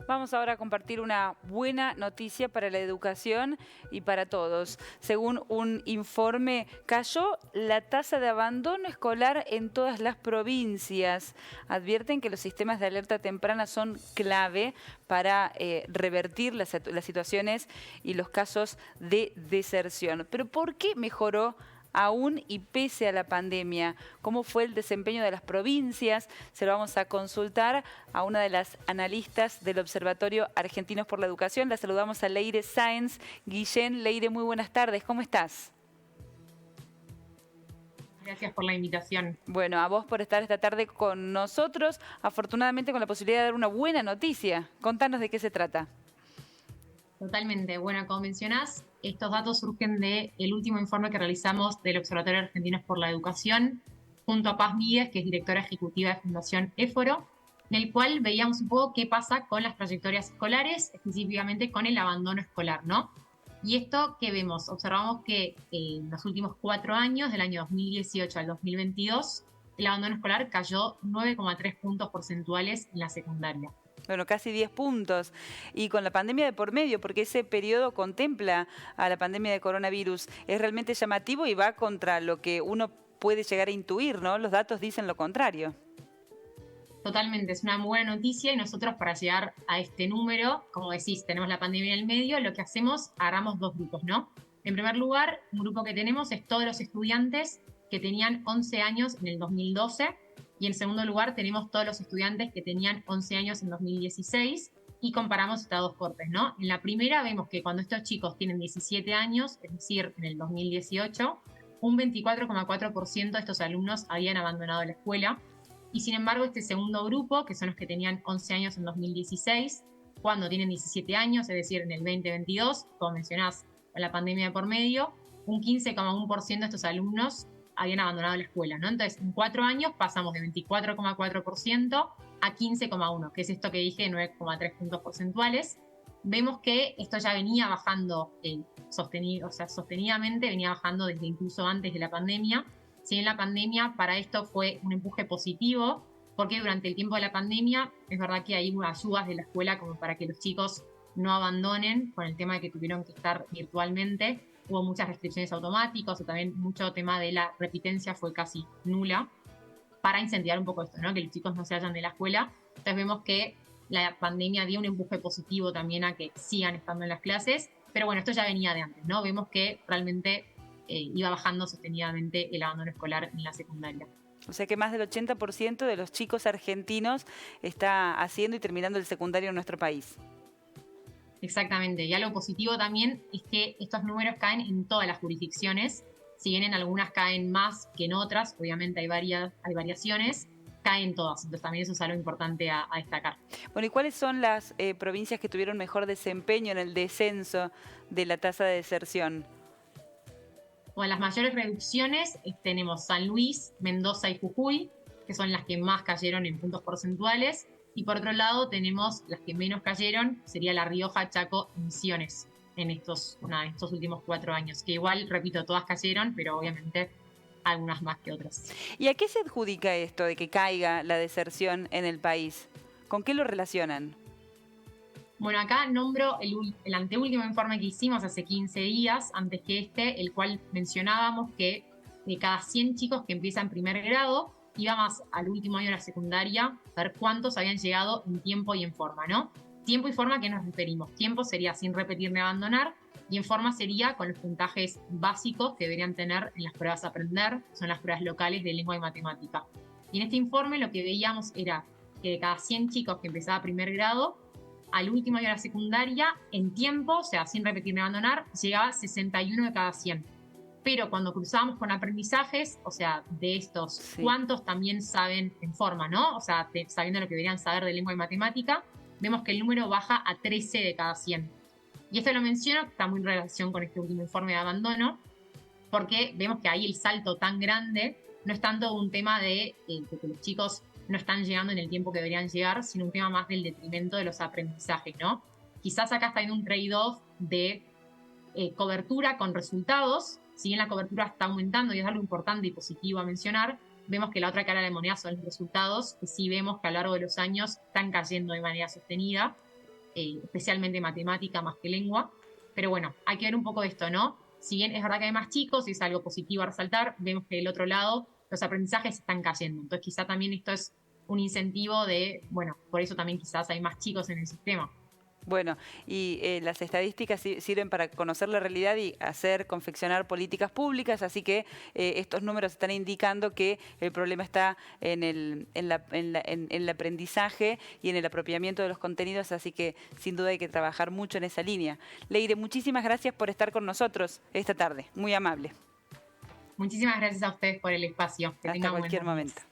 Vamos ahora a compartir una buena noticia para la educación y para todos. Según un informe, cayó la tasa de abandono escolar en todas las provincias. Advierten que los sistemas de alerta temprana son clave para revertir las situaciones y los casos de deserción. Pero ¿por qué mejoró aún y pese a la pandemia? ¿Cómo fue el desempeño de las provincias? Se lo vamos a consultar a una de las analistas del Observatorio Argentinos por la Educación. La saludamos a Leire Sáenz. Guillén, Leire, muy buenas tardes. ¿Cómo estás? Gracias por la invitación. Bueno, a vos por estar esta tarde con nosotros. Afortunadamente con la posibilidad de dar una buena noticia. Contanos de qué se trata. Totalmente. Bueno, como mencionás, estos datos surgen del último informe que realizamos del Observatorio Argentinos por la Educación, junto a Paz Míguez, que es directora ejecutiva de Fundación Éforo, en el cual veíamos un poco qué pasa con las trayectorias escolares, específicamente con el abandono escolar, ¿no? Y esto, ¿qué vemos? Observamos que en los últimos 4 años, del año 2018 al 2022, el abandono escolar cayó 9,3 puntos porcentuales en la secundaria. Bueno, casi 10 puntos. Y con la pandemia de por medio, porque ese periodo contempla a la pandemia de coronavirus, es realmente llamativo y va contra lo que uno puede llegar a intuir, ¿no? Los datos dicen lo contrario. Totalmente, es una muy buena noticia y nosotros para llegar a este número, como decís, tenemos la pandemia en el medio, lo que hacemos, agarramos 2 grupos, ¿no? En primer lugar, un grupo que tenemos es todos los estudiantes que tenían 11 años en el 2012 y en segundo lugar tenemos todos los estudiantes que tenían 11 años en 2016 y comparamos estas 2 cortes, ¿no? En la primera vemos que cuando estos chicos tienen 17 años, es decir, en el 2018, un 24,4% de estos alumnos habían abandonado la escuela. Y sin embargo, este segundo grupo, que son los que tenían 11 años en 2016, cuando tienen 17 años, es decir, en el 2022, como mencionás, con la pandemia de por medio, un 15,1% de estos alumnos habían abandonado la escuela, ¿no? Entonces, en 4 años pasamos de 24,4% a 15,1%, que es esto que dije, 9,3 puntos porcentuales. Vemos que esto ya venía bajando sostenidamente, venía bajando desde incluso antes de la pandemia. Si bien la pandemia para esto fue un empuje positivo, porque durante el tiempo de la pandemia es verdad que hay ayudas de la escuela como para que los chicos no abandonen con el tema de que tuvieron que estar virtualmente. Hubo muchas restricciones automáticas o también mucho tema de la repitencia fue casi nula para incentivar un poco esto, ¿no? Que los chicos no se vayan de la escuela. Entonces vemos que la pandemia dio un empuje positivo también a que sigan estando en las clases, pero bueno, esto ya venía de antes, ¿no? Vemos que realmente iba bajando sostenidamente el abandono escolar en la secundaria. O sea que más del 80% de los chicos argentinos está haciendo y terminando el secundario en nuestro país. Exactamente, y algo positivo también es que estos números caen en todas las jurisdicciones, si bien en algunas caen más que en otras, obviamente hay variaciones, caen todas, entonces también eso es algo importante a destacar. Bueno, ¿y cuáles son las provincias que tuvieron mejor desempeño en el descenso de la tasa de deserción? Bueno, las mayores reducciones tenemos San Luis, Mendoza y Jujuy, que son las que más cayeron en puntos porcentuales. Y por otro lado tenemos las que menos cayeron, sería La Rioja, Chaco y Misiones en estos últimos 4 años. Que igual, repito, todas cayeron, pero obviamente algunas más que otras. ¿Y a qué se adjudica esto de que caiga la deserción en el país? ¿Con qué lo relacionan? Bueno, acá nombro el anteúltimo informe que hicimos hace 15 días, antes que este, el cual mencionábamos que de cada 100 chicos que empiezan primer grado, íbamos al último año de la secundaria a ver cuántos habían llegado en tiempo y en forma, ¿no? Tiempo y forma, ¿a qué nos referimos? Tiempo sería sin repetir ni abandonar, y en forma sería con los puntajes básicos que deberían tener en las pruebas a aprender, que son las pruebas locales de lengua y matemática. Y en este informe lo que veíamos era que de cada 100 chicos que empezaba primer grado, al último año de la secundaria, en tiempo, o sea, sin repetir ni abandonar, llegaba 61 de cada 100. Pero cuando cruzábamos con aprendizajes, o sea, de estos, sí, ¿cuántos también saben en forma, no? O sea, sabiendo lo que deberían saber de lengua y matemática, vemos que el número baja a 13 de cada 100. Y esto lo menciono, que está muy en relación con este último informe de abandono, porque vemos que ahí el salto tan grande no es tanto un tema de que los chicos no están llegando en el tiempo que deberían llegar, sino un tema más del detrimento de los aprendizajes, ¿no? Quizás acá está en un trade-off de cobertura con resultados. Si bien la cobertura está aumentando y es algo importante y positivo a mencionar, vemos que la otra cara de la moneda son los resultados, que sí vemos que a lo largo de los años están cayendo de manera sostenida. especialmente matemática más que lengua. Pero bueno, hay que ver un poco de esto, ¿no? Si bien es verdad que hay más chicos y es algo positivo a resaltar, vemos que del otro lado los aprendizajes están cayendo. Entonces quizá también esto es un incentivo de, bueno, por eso también quizás hay más chicos en el sistema. Bueno, y las estadísticas sirven para conocer la realidad y confeccionar políticas públicas, así que estos números están indicando que el problema está en el aprendizaje y en el apropiamiento de los contenidos, así que sin duda hay que trabajar mucho en esa línea. Leire, muchísimas gracias por estar con nosotros esta tarde, muy amable. Muchísimas gracias a ustedes por el espacio. Hasta cualquier momento.